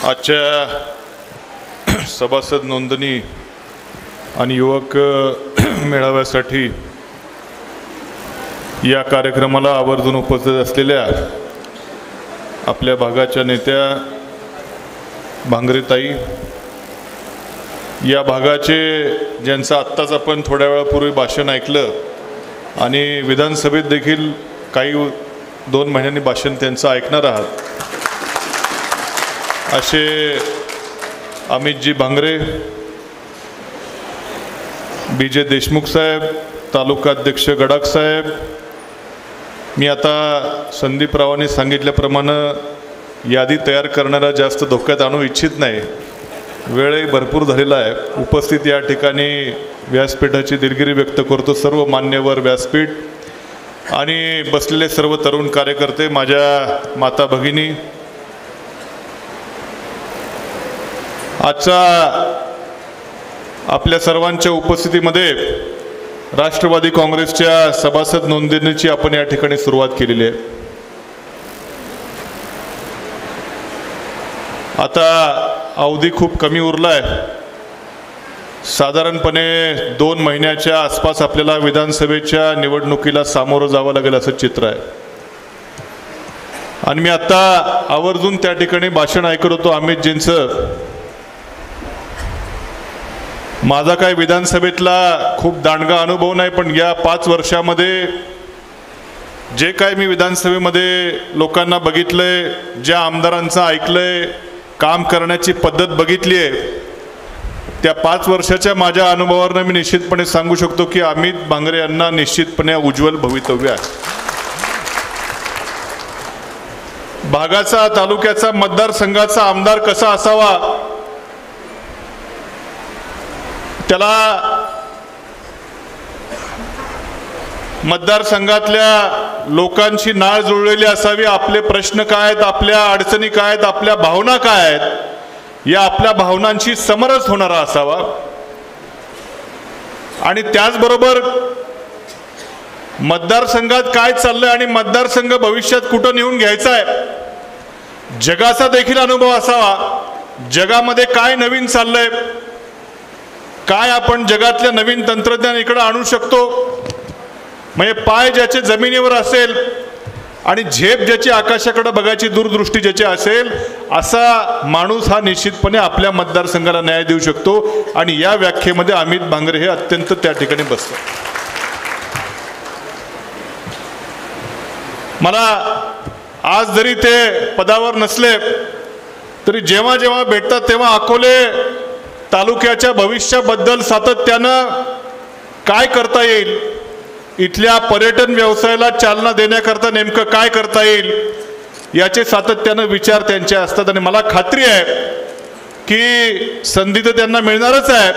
आजच्या सभासद नोंदणी आणि युवक मेळाव्यासाठी या कार्यक्रमाला आवर्जून उपस्थित असलेल्या आपल्या भागाच्या नेत्या भांगरेताई, या भागाचे ज्यांचं आत्ताच आपण थोड्या वेळापूर्वी भाषण ऐकलं आणि विधानसभेत देखील काही 2 महिन्यांनी भाषण त्यांचं ऐकणार आहात, असे अमितजी भांगरे, बीजे देशमुख साहेब, तालुका अध्यक्ष गडाख साहेब, मी आता संदीपरावांनी सांगितल्याप्रमाणे यादी तयार करणारा जास्त धोक्यात आणू इच्छित नाही, वेळही भरपूर झालेला आहे. उपस्थित या ठिकाणी व्यासपीठाची दिलगिरी व्यक्त करतो सर्व मान्यवर व्यासपीठ आणि बसलेले सर्व तरुण कार्यकर्ते, माझ्या माता भगिनी. आजच्या आपल्या सर्वांच्या उपस्थितीमध्ये राष्ट्रवादी काँग्रेसच्या सभासद नोंदणीची आपण या ठिकाणी सुरुवात केलेली आहे. आता अवधी खूप कमी उरला आहे. साधारणपणे 2 महिन्याच्या आसपास आपल्याला विधानसभेच्या निवडणुकीला सामोरं जावं लागेल असं चित्र आहे. आणि मी आता आवर्जून त्या ठिकाणी भाषण ऐकत होतो अमितजींचं. माझा काय विधानसभेतला खूप दांडगा अनुभव नाही, पण या 5 वर्षामध्ये जे काय मी विधानसभेमध्ये लोकांना बघितलंय, ज्या आमदारांचं ऐकलंय, काम करण्याची पद्धत बघितली आहे, त्या 5 वर्षाच्या माझ्या अनुभवावरून मी निश्चितपणे सांगू शकतो की अमित भांगरे यांना निश्चितपणे उज्ज्वल भवितव्य आहे. भागाचा, तालुक्याचा, मतदारसंघाचा आमदार कसा असावा, त्याला मतदारसंघातल्या लोकांची नाळ जुळलेली असावी. आपले प्रश्न काय आहेत, आपल्या अडचणी काय आहेत, आपल्या भावना काय आहेत, या आपल्या भावनांची समरस होणारा असावा. आणि त्याचबरोबर मतदारसंघात काय चाललंय आणि मतदारसंघ भविष्यात कुठं नेऊन घ्यायचा आहे, जगाचा देखील अनुभव असावा. जगामध्ये काय नवीन चाललंय, काय आपण जगातल्या नवीन तंत्रज्ञान इकडे आणू शकतो, म्हणजे पाय ज्याचे जमिनीवर असेल आणि झेप ज्याची आकाशाकडे बघायची दूरदृष्टी ज्याची असेल, असा माणूस हा निश्चितपणे आपल्या मतदारसंघाला न्याय देऊ शकतो. आणि या व्याख्येमध्ये अमित भांगरे हे अत्यंत त्या ठिकाणी बसतात. मला आज जरी ते पदावर नसले तरी जेव्हा जेव्हा भेटतात तेव्हा अकोले तालुक्याच्या भविष्याबद्दल सातत्यानं काय करता येईल, इथल्या पर्यटन व्यवसायाला चालना देण्याकरता नेमकं काय करता येईल, याचे सातत्यानं विचार त्यांचे असतात. आणि मला खात्री आहे की संधी तर त्यांना मिळणारच आहे,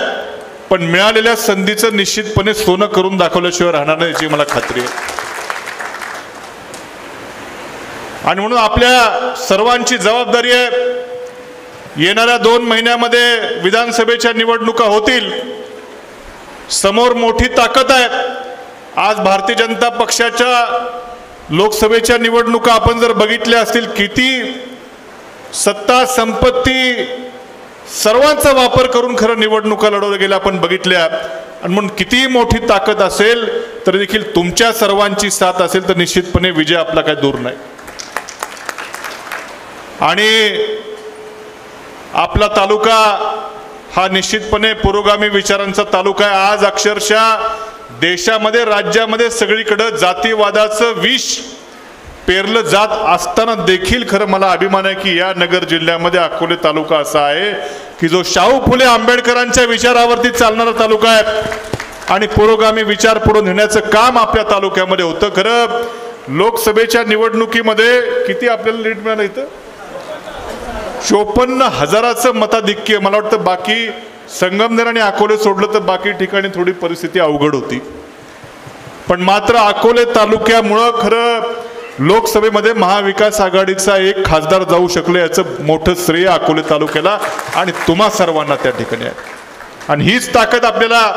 पण मिळालेल्या संधीचं निश्चितपणे सोनं करून दाखवल्याशिवाय राहणार नाही याची मला खात्री आहे. आणि म्हणून आपल्या सर्वांची जबाबदारी आहे, येणाऱ्या 2 महिन्यामध्ये विधानसभेच्या निवडणुका होतील. समोर मोठी ताकद आहे. आज भारतीय जनता पक्षाच्या लोकसभेच्या निवडणुका आपण जर बघितल्या असतील, किती सत्ता संपत्ती सर्वांचा वापर करून खरं निवडणुका लढवल्या गेल्या आपण बघितल्या. आणि म्हणून किती मोठी ताकद असेल तरी देखील तुमच्या सर्वांची साथ असेल तर निश्चितपणे विजय आपला काय दूर नाही. आणि आपला तालुका हा निश्चितपणे पुरोगामी विचारांचा तालुका आहे. आज अक्षरशः देशामध्ये, राज्यामध्ये सगळीकडे जातीवादाचं विष पेरलं जात असताना देखील खरं मला अभिमान आहे की या नगर जिल्ह्यामध्ये अकोले तालुका असा आहे की जो शाहू फुले आंबेडकरांच्या विचारावरती चालणारा तालुका आहे आणि पुरोगामी विचार पुढे नेण्याचं काम आपल्या तालुक्यामध्ये होतं. खरं लोकसभेच्या निवडणुकीमध्ये किती आपल्याला लीड मिळालं, इथं 54,000चं मताधिक्य. मला वाटतं बाकी संगमनेर आणि अकोले सोडलं तर बाकी ठिकाणी थोडी परिस्थिती अवघड होती, पण मात्र अकोले तालुक्यामुळं खरं लोकसभेमध्ये महाविकास आघाडीचा एक खासदार जाऊ शकले, याचं मोठं श्रेय अकोले तालुक्याला आणि तुम्हा सर्वांना त्या ठिकाणी आहे. आणि हीच ताकद आपल्याला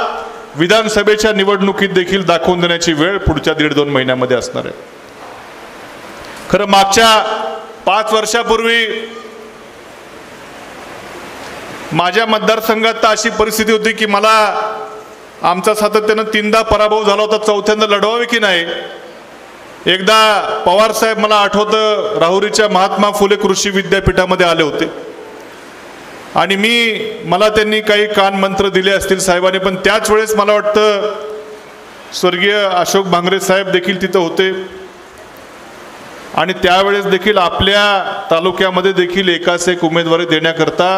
विधानसभेच्या निवडणुकीत देखील दाखवून देण्याची वेळ पुढच्या 1.5-2 महिन्यामध्ये असणार आहे. खरं मागच्या 5 वर्षापूर्वी माझ्या मतदारसंघात तर अशी परिस्थिती होती की मला आमचा सातत्यानं 3दा पराभव झाला होता, चौथ्यांदा लढवावे की नाही. एकदा पवार साहेब मला आठवतं राहुरीच्या महात्मा फुले कृषी विद्यापीठामध्ये आले होते आणि मला त्यांनी काही कान मंत्र दिले असतील साहेबांनी, पण त्याच वेळेस मला वाटतं स्वर्गीय अशोक भांगरे साहेब देखील तिथं होते आणि त्यावेळेस देखील आपल्या तालुक्यामध्ये देखील एकाच एक उमेदवारी देण्याकरता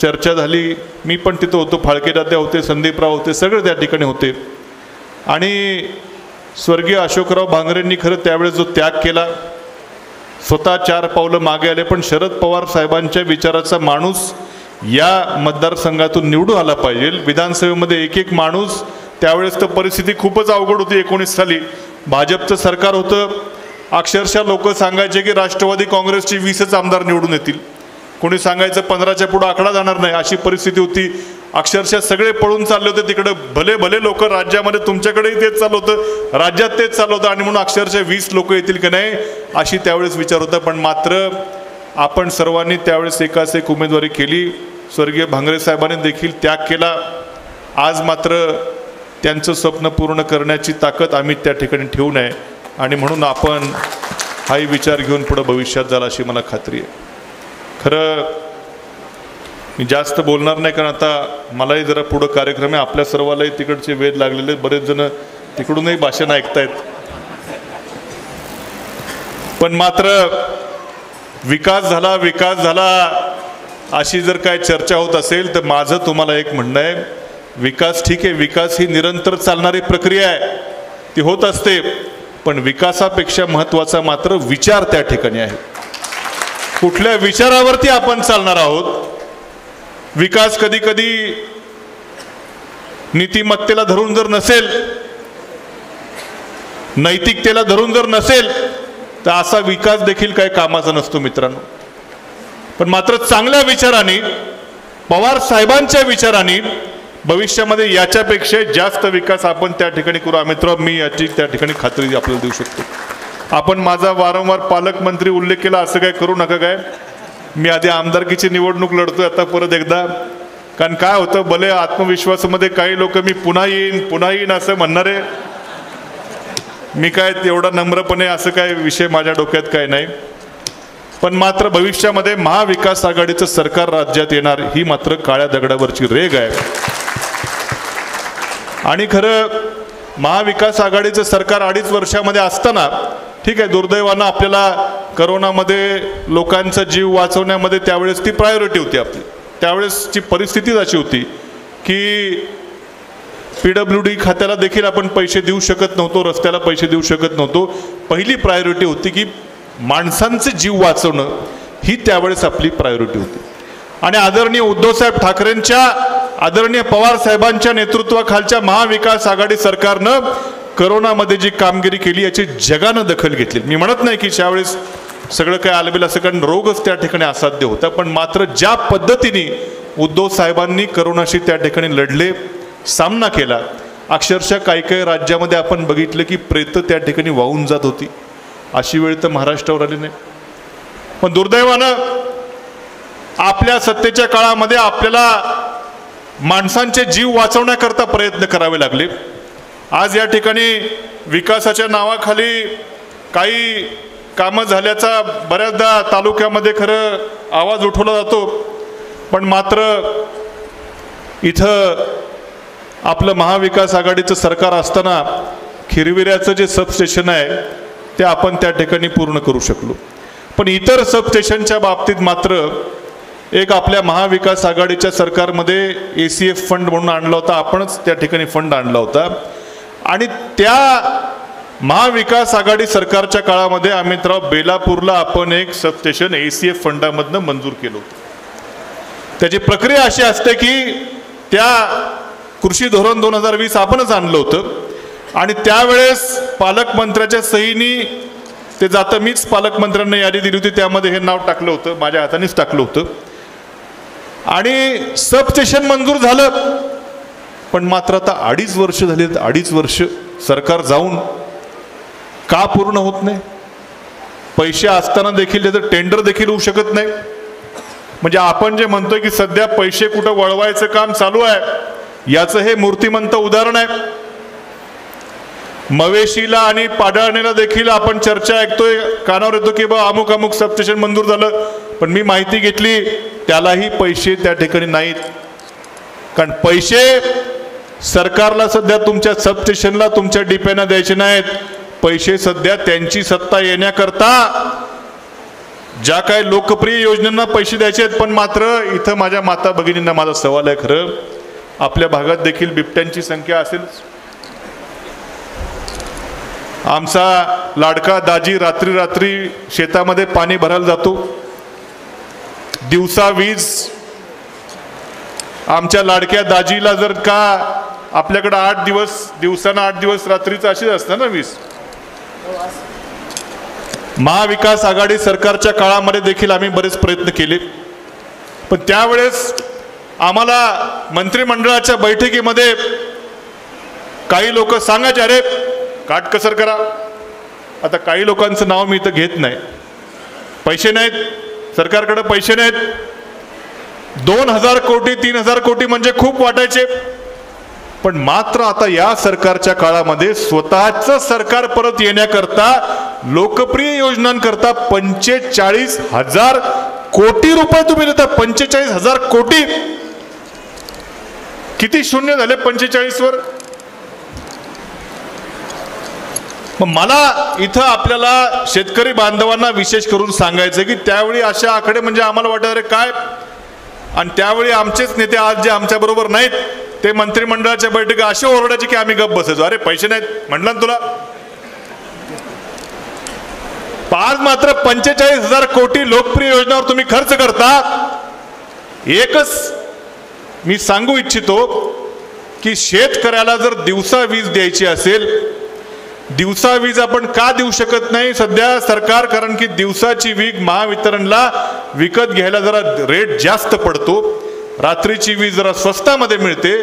चर्चा झाली. मी पण तिथं होतो, फाळके दादा होते, संदीपराव होते, सगळे त्या ठिकाणी होते. आणि स्वर्गीय अशोकराव भांगरेंनी खरं त्यावेळेस जो त्याग केला, स्वतः 4 पावलं मागे आले, पण शरद पवार साहेबांच्या विचाराचा माणूस या मतदारसंघातून निवडून आला पाहिजे. विधानसभेमध्ये एक माणूस, त्यावेळेस तर परिस्थिती खूपच अवघड होती. 19 साली भाजपचं सरकार होतं. अक्षरशः लोक सांगायचे की राष्ट्रवादी काँग्रेसची 20च आमदार निवडून येतील, कोणी सांगायचं 15च्या पुढे आकडा जाणार नाही, अशी परिस्थिती होती. अक्षरशः सगळे पळून चालले होते तिकडं. भले भले लोक राज्यामध्ये, तुमच्याकडेही तेच चालू होतं, राज्यात तेच चालू होतं आणि म्हणून अक्षरशः 20 लोक येतील की नाही अशी त्यावेळेस विचार होता. पण मात्र आपण सर्वांनी त्यावेळेस एकाच एक उमेदवारी केली. स्वर्गीय भांगरे साहेबांनी देखील त्याग केला. आज मात्र त्यांचं स्वप्न पूर्ण करण्याची ताकद आम्ही त्या ठिकाणी ठेवू नये आणि म्हणून आपण हाही विचार घेऊन पुढे भविष्यात जाल अशी मला खात्री आहे. खरं मी जास्त बोलणार नाही, कारण आता मलाही जरा पुढं कार्यक्रम आहे. आपल्या सर्वालाही तिकडचे वेध लागलेले, बरेच जण तिकडूनही भाषण ऐकतायत. पण मात्र विकास झाला अशी जर काय चर्चा होत असेल तर माझं तुम्हाला एक म्हणणं आहे, विकास ठीक आहे, विकास ही निरंतर चालणारी प्रक्रिया आहे, ती होत असते. पण विकासापेक्षा महत्त्वाचा मात्र विचार त्या ठिकाणी आहे. कुठल्या विचारावरती आपण चालणार आहोत. विकास कधी कधी नीतिमत्तेला धरून जर नसेल, नैतिकतेला धरून जर नसेल तर असा विकास देखील काही कामाचा नसतो मित्रांनो. पण मात्र चांगल्या विचारांनी, पवार साहेबांच्या विचारांनी भविष्यामध्ये याच्यापेक्षा जास्त विकास आपण त्या ठिकाणी करू. मित्र, मी याची त्या ठिकाणी खात्री आपल्याला देऊ शकतो. आपण माझा वारंवार पालकमंत्री उल्लेख केला, असं काय करू नका. काय मी आधी आमदारकीची निवडणूक लढतोय आता परत एकदा, कारण काय होतं, भले आत्मविश्वासामध्ये काही लोक मी पुन्हा येईन असं म्हणणारे, मी काय तेवढा नम्रपणे असं काय विषय माझ्या डोक्यात काय नाही. पण मात्र भविष्यामध्ये महाविकास आघाडीचं सरकार राज्यात येणार ही मात्र काळ्या दगडावरची रेघ आहे. आणि खरं महाविकास आघाडीचं सरकार 2.5 वर्षामध्ये असताना, ठीक आहे, दुर्दैवानं आपल्याला करोनामध्ये लोकांचा जीव वाचवण्यामध्ये त्यावेळेस ती प्रायोरिटी होती आपली. त्यावेळेसची परिस्थितीच अशी होती की PWD खात्याला देखील आपण पैसे देऊ शकत नव्हतो, रस्त्याला पैसे देऊ शकत नव्हतो. पहिली प्रायोरिटी होती की माणसांचे जीव वाचवणं, ही त्यावेळेस आपली प्रायोरिटी होती. आणि आदरणीय उद्धवसाहेब ठाकरेंच्या, आदरणीय पवार साहेबांच्या नेतृत्वाखालच्या महाविकास आघाडी सरकारनं करोनामध्ये जी कामगिरी केली याची जगानं दखल घेतली. मी म्हणत नाही की त्यावेळेस सगळं काय आलबेल असं, कारण रोगच त्या ठिकाणी असाध्य होता. पण मात्र ज्या पद्धतीने उद्धव साहेबांनी करोनाशी त्या ठिकाणी लढले, सामना केला, अक्षरशः काही राज्यामध्ये आपण बघितलं की प्रेत त्या ठिकाणी वाहून जात होती. अशी वेळ तर महाराष्ट्रावर आली नाही. पण दुर्दैवानं आपल्या सत्तेच्या काळामध्ये आपल्याला माणसांचे जीव वाचवण्याकरता प्रयत्न करावे लागले. आज या ठिकाणी विकासाच्या नावाखाली काही कामं झाल्याचा बऱ्याचदा तालुक्यामध्ये खरं आवाज उठवला जातो. पण मात्र इथं आपलं महाविकास आघाडीचं सरकार असताना खिरविऱ्याचं जे सबस्टेशन आहे ते आपण त्या ठिकाणी पूर्ण करू शकलो. पण इतर सबस्टेशनच्या बाबतीत मात्र एक आपल्या महाविकास आघाडीच्या सरकारमध्ये ACF फंड म्हणून आणला होता, आपणच त्या ठिकाणी फंड आणला होता. आणि त्या महाविकास आघाडी सरकारच्या काळामध्ये अमितराव बेलापूरला आपण एक सबस्टेशन ACF फंडामधनं मंजूर केलं होतं. त्याची प्रक्रिया अशी असते की त्या कृषी धोरण 2020 आपणच आणलं होतं आणि त्यावेळेस पालकमंत्र्याच्या सहीनी ते जातं. मीच पालकमंत्र्यांना यादी दिली होती, त्यामध्ये हे नाव टाकलं होतं, माझ्या हातानेच टाकलं होतं आणि सबस्टेशन मंजूर झालं. पण मात्र आता 2.5 वर्ष झाली, 2.5 वर्ष सरकार जाऊन का पूर्ण होत नाही? पैसे असताना देखील त्याचं टेंडर देखील होऊ शकत नाही. म्हणजे आपण जे म्हणतोय की सध्या पैसे कुठं वळवायचं काम चालू आहे, याचं हे मूर्तिमंत उदाहरण आहे. मवेशीला आणि पाडळणीला देखील आपण चर्चा ऐकतोय, कानावर येतो की बा अमुक अमुक सबस्टेशन मंजूर झालं, पण मी माहिती घेतली त्यालाही पैसे त्या ठिकाणी नाहीत. कारण पैसे सरकारला सध्या तुमच्या सबस्टेशनला तुमच्या डिप्यांना द्यायचे नाहीत. पैसे सध्या त्यांची सत्ता येण्याकरता ज्या काही लोकप्रिय योजनांना पैसे द्यायचे आहेत. पण मात्र इथं माझ्या माता भगिनींना माझा सवाल आहे, खरं आपल्या भागात देखील बिबट्यांची संख्या असेल. आमचा लाडका दाजी रात्री रात्री शेतामध्ये पाणी भरायला जातो, दिवसा वीज. आमच्या लाडक्या दाजीला जर का आपल्याकडे 8 दिवस दिवसाना 8 दिवस रात्रीचं अशीच असतं ना वीज. महाविकास आघाडी सरकारच्या काळामध्ये देखील आम्ही बरेच प्रयत्न केले, पण त्यावेळेस आम्हाला मंत्रिमंडळाच्या बैठकीमध्ये काही लोक सांगायचे अरे काटकसर करा. आता काही लोकांचं नाव मी इथं घेत नाही, पैसे नाहीत सरकारकडे, पैसे नाहीत. 2000 कोटी 3000 कोटी म्हणजे खूप वाटायचे, पण मात्र आता या सरकारच्या काळामध्ये स्वतःचं सरकार परत येण्याकरता लोकप्रिय योजनांकरता 45,000 कोटी रुपये तुम्ही देता. 45,000 कोटी. किती शून्य झाले 45 वर. मला इथं आपल्याला शेतकरी बांधवांना विशेष करून सांगायचं की त्यावेळी अशा आकडे म्हणजे आम्हाला वाटत अरे काय. आणि त्यावेळी आमचेच नेते आज जे आमच्या बरोबर नाहीत ते मंत्रिमंडळाच्या बैठकी असे ओरडायचे की आम्ही गप्प बसायचो. अरे पैसे नाहीत म्हटलं ना तुला. आज मात्र 45,000 कोटी लोकप्रिय योजनावर तुम्ही खर्च करता. एकच मी सांगू इच्छितो की शेतकऱ्याला जर दिवसा वीज द्यायची असेल, दिवसा वीज आपण का देऊ शकत नाही सध्या सरकार, कारण की दिवसाची वीज महावितरणला विकत घ्यायला जरा रेट जास्त पडतो, रात्रीची वीज जरा स्वस्तामध्ये मिळते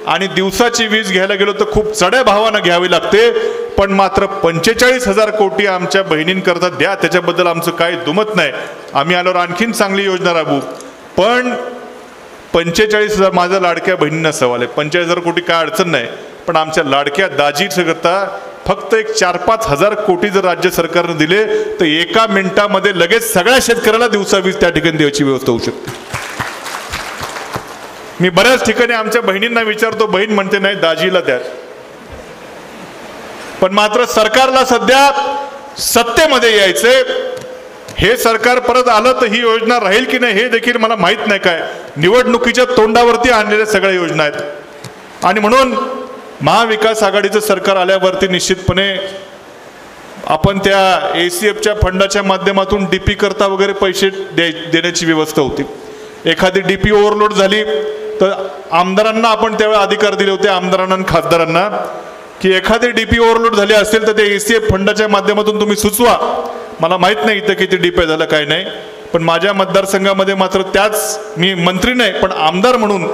आणि दिवसाची वीज घ्यायला गेलो तर खूप चढ्या भावानं घ्यावी लागते. पण मात्र 45,000 कोटी आमच्या बहिणींकरता द्या, त्याच्याबद्दल आमचं काही दुमत नाही. आम्ही आल्यावर आणखीन चांगली योजना राबवू. पण 45,000 माझ्या लाडक्या बहिणींना सवाल आहे. 45,000 कोटी काय अडचण नाही, पण आमच्या लाडक्या दाजीचं करता फक्त एक 4-5 हजार कोटी जर राज्य सरकारने दिले तर एका मिनिटामध्ये लगेच सगळ्या शेतकऱ्याला दिवसा वीज त्या ठिकाणी द्यायची व्यवस्था होऊ शकते. मी बऱ्याच ठिकाणी आमच्या बहिणींना विचारतो, बहीण म्हणते नाही दाजीला द्या. पण मात्र सरकारला सध्या सत्तेमध्ये यायचंय. हे सरकार परत आलं तर ही योजना राहील की नाही हे देखील मला माहित नाही. काय निवडणुकीच्या तोंडावरती आणलेल्या सगळ्या योजना आहेत. आणि म्हणून महाविकास आघाडीचं सरकार आल्यावरती निश्चितपणे आपण त्या ACFच्या फंडाच्या माध्यमातून DP करता वगैरे पैसे देण्याची व्यवस्था होती. एखादी DP ओव्हरलोड झाली तर आमदारांना आपण त्यावेळी अधिकार दिले होते, आमदारांना आणि खासदारांना, की एखादी DP ओव्हरलोड झाली असेल तर ते ACF फंडाच्या माध्यमातून तुम्ही सुचवा. मला माहीत नाही इथं किती DP झालं काय नाही, पण माझ्या मतदारसंघामध्ये मात्र त्याच, मी मंत्री नाही पण आमदार म्हणून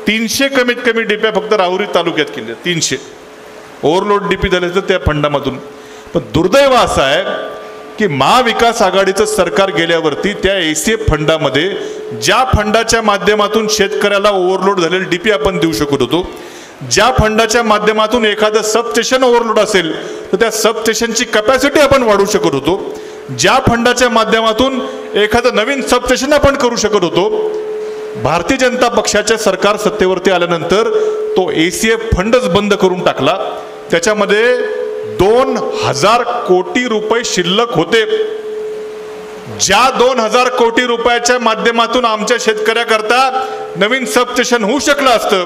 300 कमीत कमी DP फक्त राहुरी तालुक्यात केल्या. 300 ओव्हरलोड DP झाले तर त्या फंडामधून. पण दुर्दैव असं आहे की महाविकास आघाडीचं सरकार गेल्यावरती त्या ACF फंडामध्ये ज्या फंडाच्या माध्यमातून शेतकऱ्याला ओव्हरलोड झालेले DP आपण देऊ शकत होतो, ज्या फंडाच्या माध्यमातून एखादं सबस्टेशन ओव्हरलोड असेल तर त्या सबस्टेशनची कॅपॅसिटी आपण वाढवू शकत होतो, ज्या फंडाच्या माध्यमातून एखादं नवीन सबस्टेशन आपण करू शकत होतो, भारतीय जनता पक्षाच्या सरकार सत्तेवरती आल्यानंतर तो ACF फंडच बंद करून टाकला. त्याच्यामध्ये 2000 कोटी रुपये शिल्लक होते. ज्या 2000 कोटी रुपयाच्या माध्यमातून आमच्या शेतकऱ्याकरता नवीन सबस्टेशन होऊ शकलं असतं,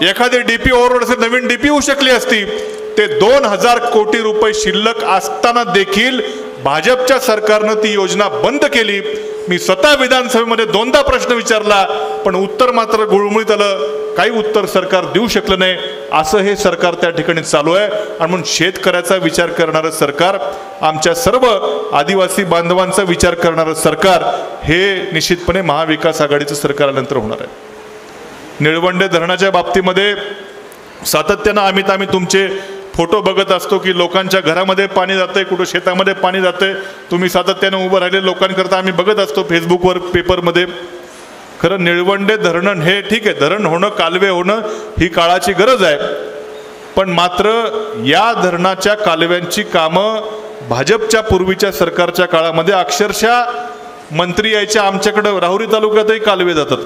एखादी DP ओव्हरलोड असेल नवीन DP होऊ शकली असती. ते 2000 कोटी रुपये शिल्लक असताना देखील भाजपच्या सरकारनं ती योजना बंद केली. मी स्वतः विधानसभेमध्ये 2दा प्रश्न विचारला पण उत्तर मात्र गुळमुळीत आलं, काही उत्तर सरकार देऊ शकलं नाही. असं हे सरकार त्या ठिकाणी चालू आहे. आणि म्हणून शेतकऱ्याचा विचार करणारं सरकार, आमच्या सर्व आदिवासी बांधवांचा विचार करणारं सरकार हे निश्चितपणे महाविकास आघाडीचं सरकार आल्यानंतर होणार आहे. निळवंडे धरणाच्या बाबतीमध्ये सातत्यानं आम्ही तुमचे फोटो बघत असतो की लोकांच्या घरामध्ये पाणी जातंय, कुठं शेतामध्ये पाणी जातंय. तुम्ही सातत्यानं उभं राहिले लोकांकरता आम्ही बघत असतो फेसबुकवर, पेपरमध्ये. खरं निळवंडे धरण हे ठीक आहे, धरण होणं, कालवे होणं ही काळाची गरज आहे, पण मात्र या धरणाच्या कालव्यांची कामं भाजपच्या पूर्वीच्या सरकारच्या काळामध्ये अक्षरशः मंत्री यायचे आमच्याकडं. राहुरी तालुक्यातही कालवे जातात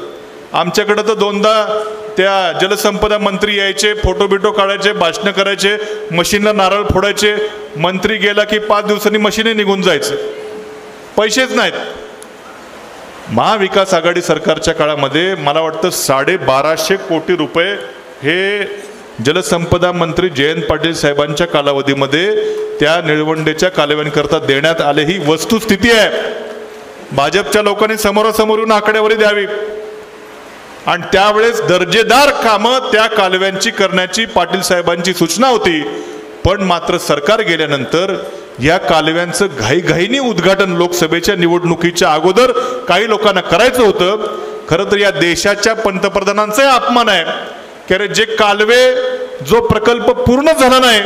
आमच्याकडं, तर दोनदा त्या जलसंपदा मंत्री यायचे, फोटो बिटो काढायचे, भाषणं करायचे, मशीनला नारळ फोडायचे. मंत्री गेला की 5 दिवसांनी मशीने निघून जायचं, पैसेच नाहीत. महाविकास आघाडी सरकारच्या काळामध्ये मला वाटतं 1250 कोटी रुपये हे जलसंपदा मंत्री जयंत पाटील साहेबांच्या कालावधीमध्ये त्या निळवंडेच्या कालव्यांकरता देण्यात आले. ही वस्तुस्थिती आहे. भाजपच्या लोकांनी समोरासमोर येऊन आकडेवारी द्यावी आणि त्यावेळेस दर्जेदार कामं त्या कालव्यांची करण्याची पाटील साहेबांची सूचना होती. पण मात्र सरकार गेल्यानंतर या कालव्यांचं घाईघाईने उद्घाटन लोकसभेच्या निवडणुकीच्या अगोदर काही लोकांना करायचं होतं. खरं तर या देशाच्या पंतप्रधानांचाही अपमान आहे की अरे जे कालवे, जो प्रकल्प पूर्ण झाला नाही,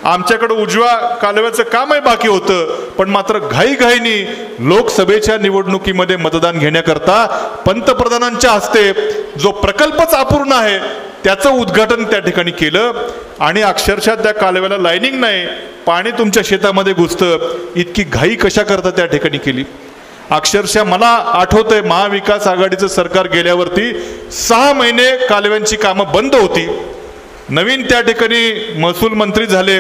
आमच्याकडे उजव्या कालव्याचं कामही बाकी होतं, पण मात्र घाईघाईनी लोकसभेच्या निवडणुकीमध्ये मतदान घेण्याकरता पंतप्रधानांच्या हस्ते जो प्रकल्पच अपूर्ण आहे त्याचं उद्घाटन त्या ठिकाणी केलं. आणि अक्षरशः त्या कालव्याला लाईनिंग नाही, पाणी तुमच्या शेतामध्ये घुसतं, इतकी घाई कशा करता त्या ठिकाणी केली. अक्षरशः मला आठवतंय महाविकास आघाडीचं सरकार गेल्यावरती 6 महिने कालव्यांची कामं बंद होती. नवीन त्या ठिकाणी महसूल मंत्री झाले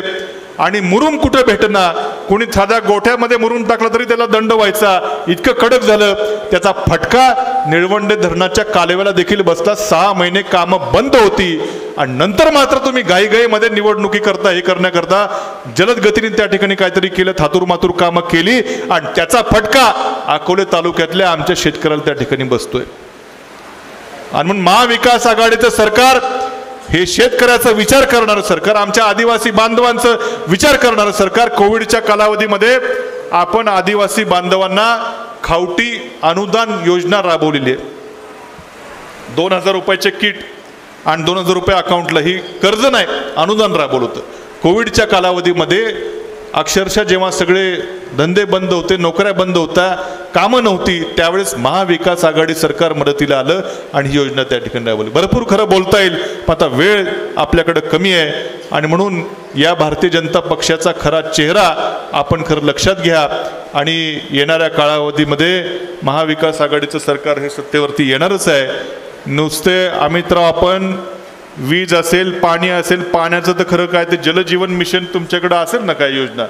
आणि मुरुम कुठे भेटना, कोणी साध्या गोठ्यामध्ये मुरुम टाकला तरी त्याला दंड व्हायचा, इतकं कडक झालं. त्याचा फटका निळवंडे धरणाच्या कालव्याला देखील बसला. 6 महिने कामं बंद होती आणि नंतर मात्र तुम्ही घाईघाईमध्ये निवडणुकी करता, हे करण्याकरता जलद गतीने त्या ठिकाणी काहीतरी केलं, थातूरमातूर कामं केली आणि त्याचा फटका अकोले तालुक्यातल्या आमच्या शेतकऱ्याला त्या ठिकाणी बसतोय. आणि म्हणून महाविकास आघाडीचं सरकार हे शेतकऱ्याचा विचार करणारं सरकार, आमच्या आदिवासी बांधवांचा विचार करणारं सरकार. कोविडच्या कालावधीमध्ये आपण आदिवासी बांधवांना खावटी अनुदान योजना राबवलेली आहे. 2000 रुपयाचे किट आणि 2000 रुपये अकाउंटला, ही कर्ज नाही, अनुदान राबवलं होतं. कोविडच्या कालावधीमध्ये अक्षरशः जेव्हा सगळे धंदे बंद होते, नोकऱ्या बंद होत्या, कामं नव्हती, त्यावेळेस महाविकास आघाडी सरकार मदतीला आलं आणि ही योजना त्या ठिकाणी राबवली. भरपूर खरं बोलता येईल, पण आता वेळ आपल्याकडे कमी आहे आणि म्हणून या भारतीय जनता पक्षाचा खरा चेहरा आपण खरं लक्षात घ्या आणि येणाऱ्या कालावधीमध्ये महाविकास आघाडीचं सरकार हे सत्तेवरती येणारच आहे. नुसते अमितराव आपण वीज असेल, पाणी असेल, पाण्याचं तर खरं काय ते जलजीवन मिशन तुमच्याकडे असेल ना काय योजना,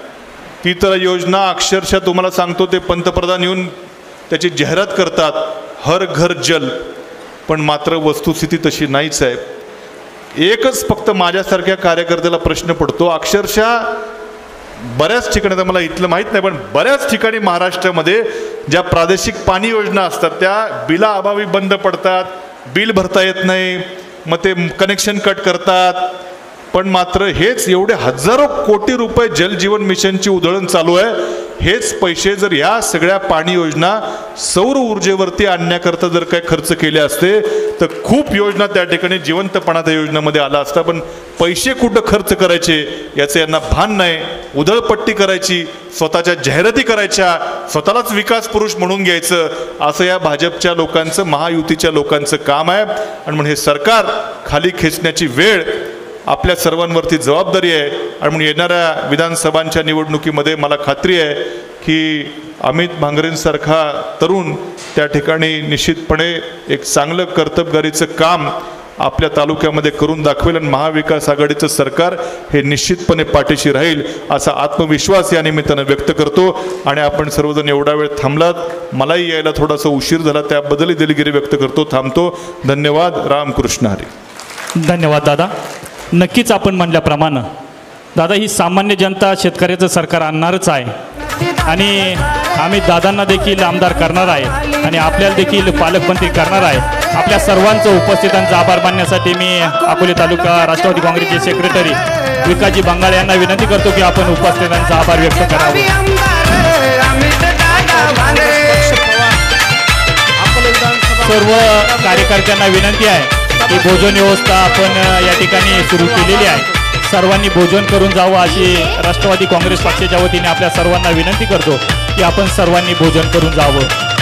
ती तर योजना अक्षरशः तुम्हाला सांगतो ते पंतप्रधान येऊन त्याची जाहिरात करतात, हर घर जल, पण मात्र वस्तुस्थिती तशी नाहीच आहे. एकच फक्त माझ्यासारख्या कार्यकर्त्याला प्रश्न पडतो, अक्षरशः बऱ्याच ठिकाणी, तर मला इथलं माहीत नाही पण बऱ्याच ठिकाणी महाराष्ट्रामध्ये ज्या प्रादेशिक पाणी योजना असतात त्या बिलाअभावी बंद पडतात, बिल भरता येत नाही, मग ते कनेक्शन कट करतात. पण मात्र हेच एवढे हजारो कोटी रुपये जलजीवन मिशनची उधळण चालू आहे. हेच पैसे जर या सगळ्या पाणी योजना सौर ऊर्जेवरती आणण्याकरता जर काही खर्च केले असते तर खूप योजना त्या ठिकाणी जिवंतपणा त्या योजनेमध्ये आला असता. पण पैसे कुठं खर्च करायचे याचं यांना भान नाही. उधळपट्टी करायची, स्वतःच्या जाहिराती करायच्या, स्वतःलाच विकास पुरुष म्हणून घ्यायचं, असं या भाजपच्या लोकांचं, महायुतीच्या लोकांचं काम आहे. आणि म्हणून हे सरकार खाली खेचण्याची वेळ आपल्या सर्वांवरती जबाबदारी आहे. आणि म्हणून येणाऱ्या विधानसभांच्या निवडणुकीमध्ये मला खात्री आहे की अमित भांगरेंसारखा तरुण त्या ठिकाणी निश्चितपणे एक चांगलं कर्तबगारीचं काम आपल्या तालुक्यामध्ये करून दाखवेल आणि महाविकास आघाडीचं सरकार हे निश्चितपणे पाठीशी राहील असा आत्मविश्वास या निमित्तानं व्यक्त करतो. आणि आपण सर्वजण एवढा वेळ थांबलात, मलाही यायला थोडासा उशीर झाला, त्याबद्दलही दिलगिरी व्यक्त करतो. थांबतो. धन्यवाद. रामकृष्ण हरी. धन्यवाद दादा. नक्कीच आपण म्हणल्याप्रमाणे दादा ही सामान्य जनता शेतकऱ्याचं सरकार आणणारच आहे आणि आम्ही दादांना देखील आमदार करणार आहे आणि आपल्याला देखील पालकमंत्री करणार आहे. आपल्या सर्वांचं उपस्थितांचा आभार मानण्यासाठी मी अकोले तालुका राष्ट्रवादी काँग्रेसचे सेक्रेटरी विकासजी बंगाळे यांना विनंती करतो की आपण उपस्थितांचा आभार व्यक्त करावा. सर्व कार्यकर्त्यांना विनंती आहे की भोजन व्यवस्था आपण या ठिकाणी सुरू केलेली आहे. सर्वांनी भोजन करून जावं अशी राष्ट्रवादी काँग्रेस पक्षाच्या वतीने आपल्या सर्वांना विनंती करतो की आपण सर्वांनी भोजन करून जावं.